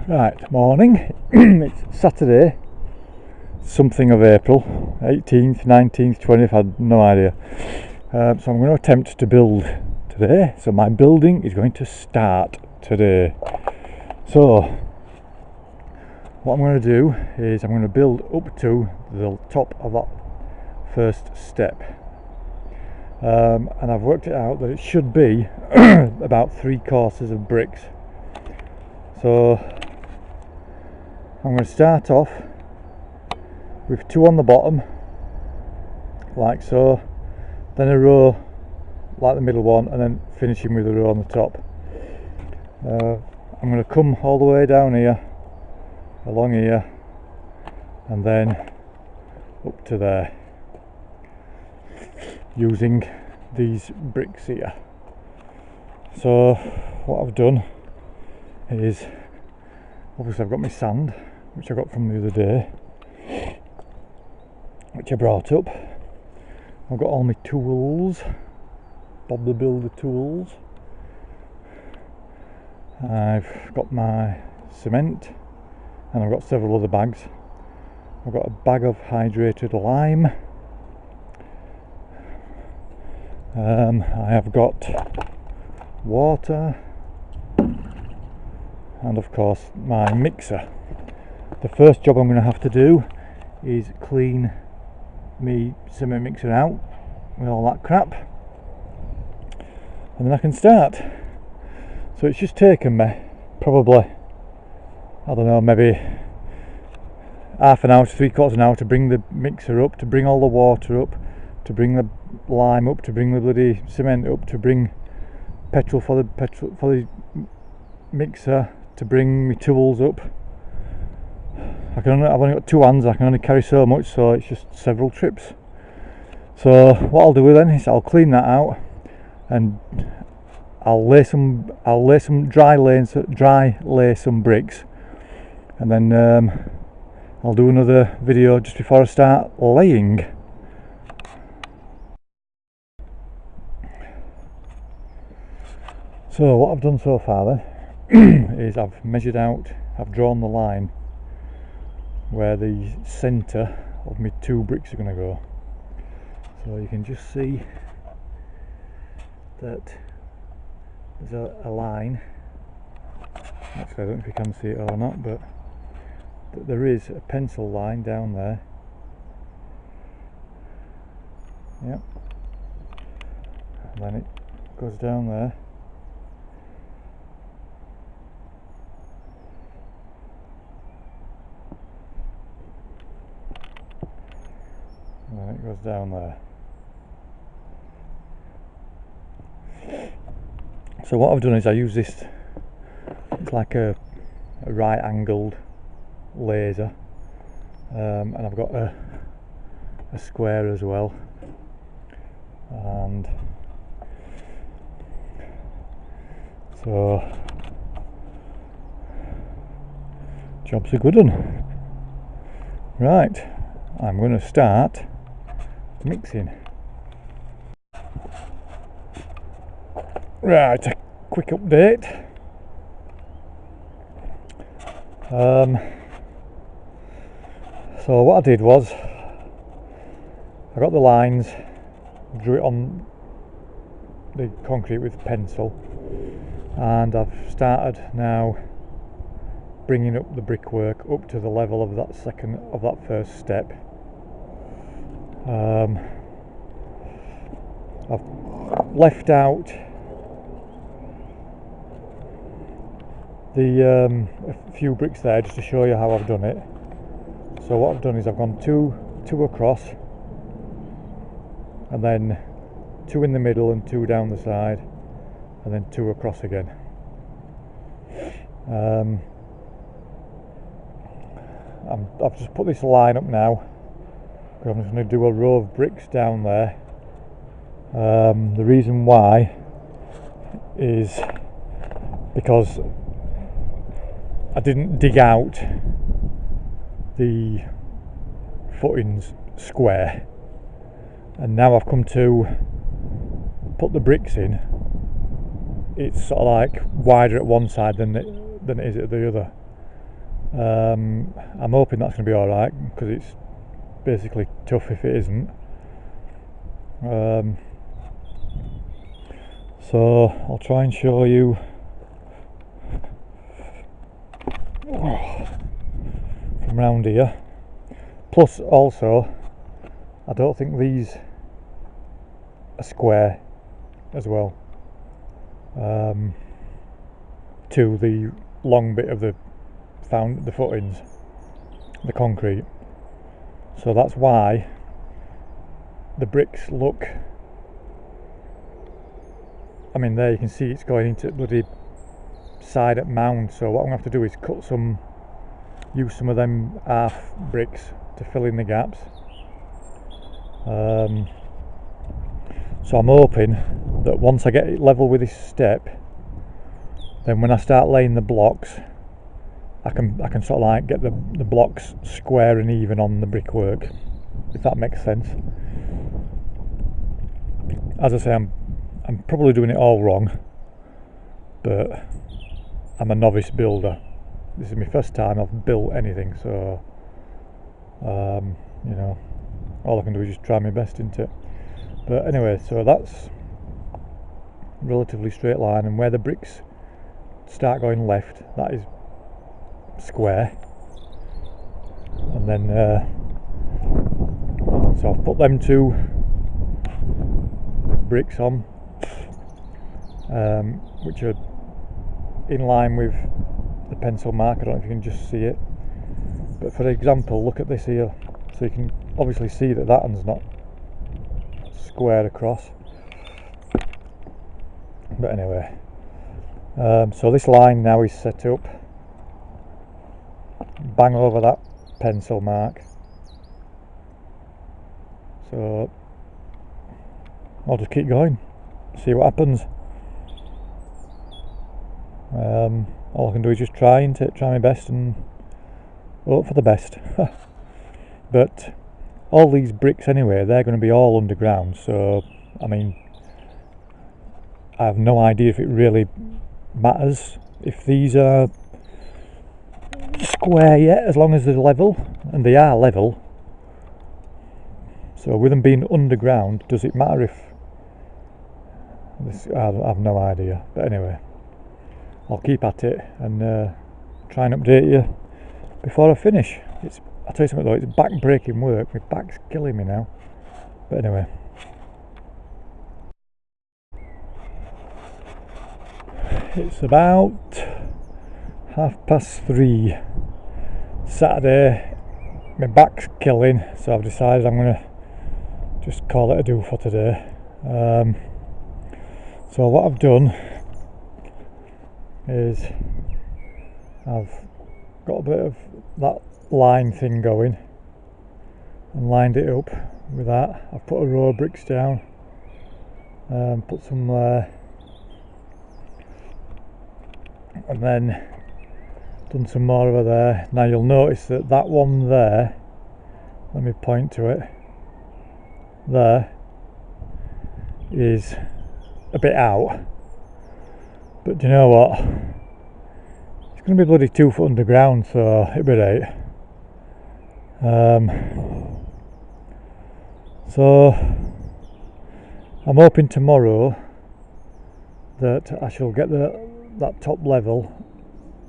Right, morning. It's Saturday, something of April, 18th, 19th, 20th, I had no idea. So I'm going to attempt to build today. So my building is going to start today. So what I'm going to do is I'm going to build up to the top of that first step. And I've worked it out that it should be about 3 courses of bricks. So I'm going to start off with 2 on the bottom, like so, then a row like the middle one, and then finishing with a row on the top. I'm going to come all the way down here, along here, and then up to there, using these bricks here. So what I've done is, obviously I've got my sand, which I got from the other day, which I brought up. I've got all my tools, Bob the Builder tools. I've got my cement, and I've got several other bags. I've got a bag of hydrated lime. I have got water, and of course my mixer. The first job I'm going to have to do is clean me cement mixer out with all that crap, and then I can start. So it's just taken me probably, I don't know, maybe half an hour to 3/4 of an hour to bring the mixer up, to bring all the water up, to bring the lime up, to bring the bloody cement up, to bring petrol for the mixer, to bring my tools up. I've only got 2 hands, I can only carry so much, so it's just several trips. So what I'll do then is I'll clean that out, and I'll lay some dry lay some bricks, and then I'll do another video just before I start laying. So what I've done so far then is I've measured out, I've drawn the line where the centre of my 2 bricks are going to go. So you can just see that there's a line. Actually, I don't know if you can see it or not, but there is a pencil line down there. Yep. And then it goes down there. And then it goes down there. So what I've done is I use this, it's like a right angled laser, and I've got a square as well, and so job's a good one. Right, I'm going to start mixing. Right, a quick update. So what I did was I got the lines, drew it on the concrete with pencil, and I've started now bringing up the brickwork up to the level of that first step. I've left out a few bricks there just to show you how I've done it. So what I've done is I've gone two across, and then 2 in the middle and 2 down the side, and then 2 across again. I've just put this line up now. I'm just going to do a row of bricks down there. The reason why is because I didn't dig out the footings square, and now I've come to put the bricks in. It's sort of like wider at one side than it is at the other. I'm hoping that's going to be alright, because it's basically tough if it isn't. So I'll try and show you from round here. Plus also, I don't think these are square as well, to the long bit of the footings, the concrete. So that's why the bricks look, I mean, there you can see it's going into bloody side at mound. So what I'm going to have to do is use some of them half bricks to fill in the gaps. So I'm hoping that once I get it level with this step, then when I start laying the blocks, I can sort of like get the blocks square and even on the brickwork, if that makes sense. As I say, I'm probably doing it all wrong, but I'm a novice builder. This is my first time I've built anything, so you know, all I can do is just try my best, isn't it? But anyway, so that's relatively straight line, and where the bricks start going left, that is square. And then so I've put them two bricks on, which are in line with the pencil mark. I don't know if you can just see it, but for example, look at this here, so you can obviously see that that one's not square across. But anyway, so this line now is set up bang over that pencil mark, so I'll just keep going, see what happens. All I can do is just try my best and hope for the best. But all these bricks anyway, they're going to be all underground, so I mean, I have no idea if it really matters if these are square yet, as long as they're level, and they are level. So with them being underground, does it matter if this? I have no idea. But anyway, I'll keep at it and try and update you before I finish. I'll tell you something though, it's back-breaking work. My back's killing me now. But anyway, it's about 3:30 Saturday. My back's killing, so I've decided I'm going to just call it a do for today. So what I've done is I've got a bit of that line thing going and lined it up with that. I've put a row of bricks down, put some there, and then done some more over there. Now you'll notice that that one there, let me point to it, there is a bit out, but do you know what, it's going to be bloody 2 foot underground, so it'll be right. So I'm hoping tomorrow that I shall get that top level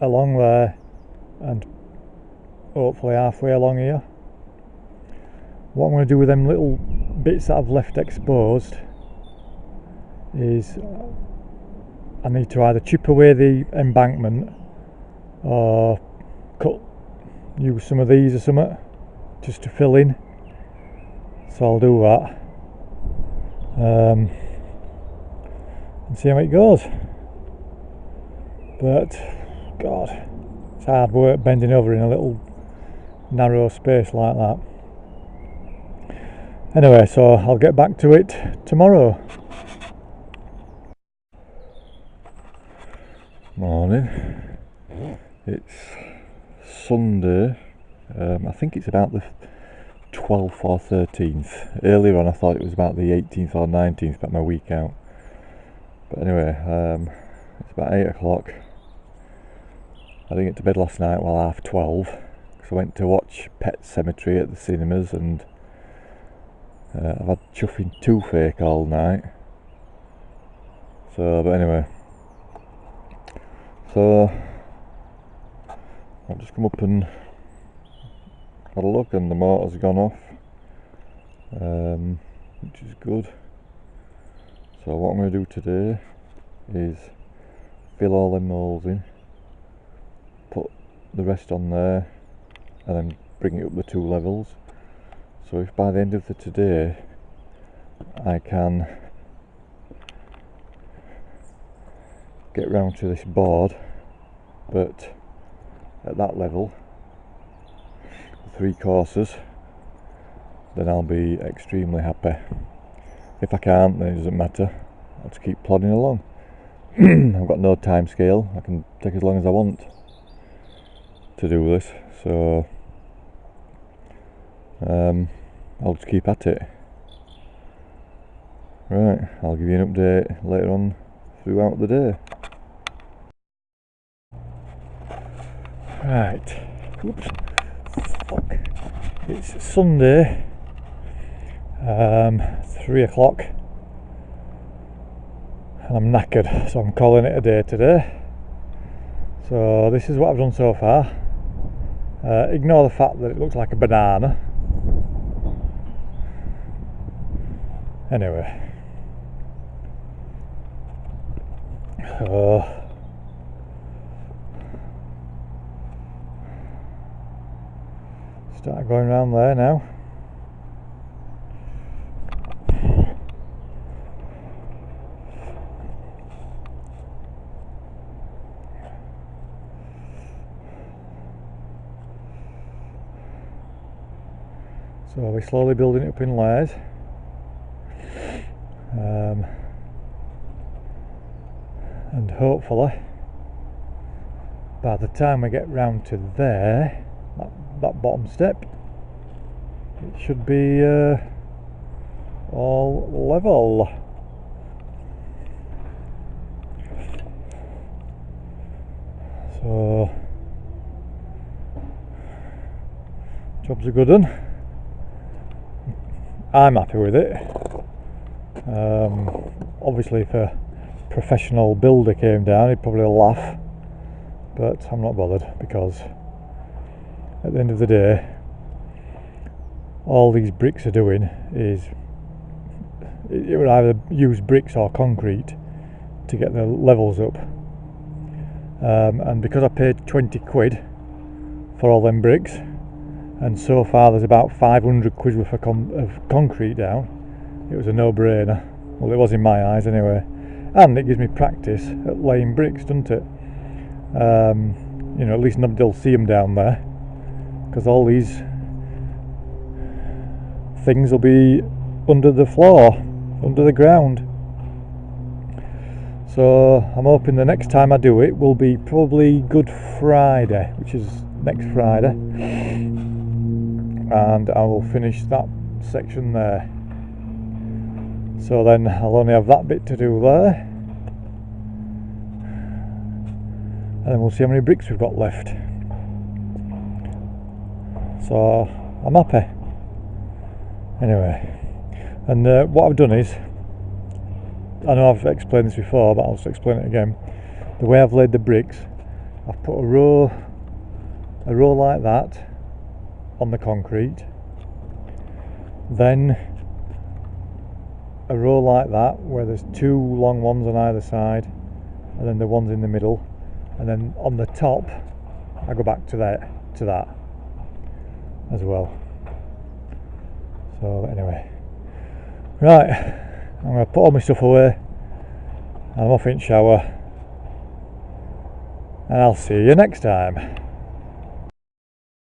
along there and hopefully halfway along here. What I'm going to do with them little bits that I've left exposed is I need to either chip away the embankment or use some of these or something just to fill in. So I'll do that and see how it goes. But God, it's hard work bending over in a little narrow space like that. Anyway, so I'll get back to it tomorrow. Morning. It's Sunday. I think it's about the 12th or 13th. Earlier on I thought it was about the 18th or 19th, about my week out. But anyway, it's about 8 o'clock. I didn't get to bed last night while 12:30 because I went to watch Pet Cemetery at the cinemas, and I've had chuffing toothache all night. So, but anyway, so I've just come up and had a look, and the motor's gone off, which is good. So what I'm going to do today is fill all them holes in, put the rest on there, and then bring it up the 2 levels. So if by the end of today I can get round to this board, but at that level, 3 courses, then I'll be extremely happy. If I can't, then it doesn't matter. I'll just keep plodding along. I've got no time scale. I can take as long as I want to do this, so I'll just keep at it. Right, I'll give you an update later on throughout the day. Right, oops, fuck. It's Sunday, 3 o'clock, and I'm knackered, so I'm calling it a day today. So this is what I've done so far. Ignore the fact that it looks like a banana. Anyway, so start going around there now. So we're slowly building it up in layers. And hopefully by the time we get round to there, that bottom step, it should be all level. So job's a good one. I'm happy with it. Obviously if a professional builder came down, he'd probably laugh, but I'm not bothered, because at the end of the day, all these bricks are doing is it would either use bricks or concrete to get the levels up, and because I paid 20 quid for all them bricks, and so far there's about 500 quid worth of concrete down, it was a no-brainer. Well, it was in my eyes anyway, and it gives me practice at laying bricks, doesn't it? You know, at least nobody will see them down there, because all these things will be under the floor, under the ground. So I'm hoping the next time I do it will be probably Good Friday, which is next Friday, and I will finish that section there. So then I'll only have that bit to do there, and then we'll see how many bricks we've got left. So I'm happy. Anyway, and what I've done is, I know I've explained this before, but I'll just explain it again. The way I've laid the bricks, I've put a row like that on the concrete, then a row like that where there's 2 long ones on either side, and then the ones in the middle, and then on the top I go back to that as well. So anyway, right, I'm going to put all my stuff away, and I'm off in shower, and I'll see you next time.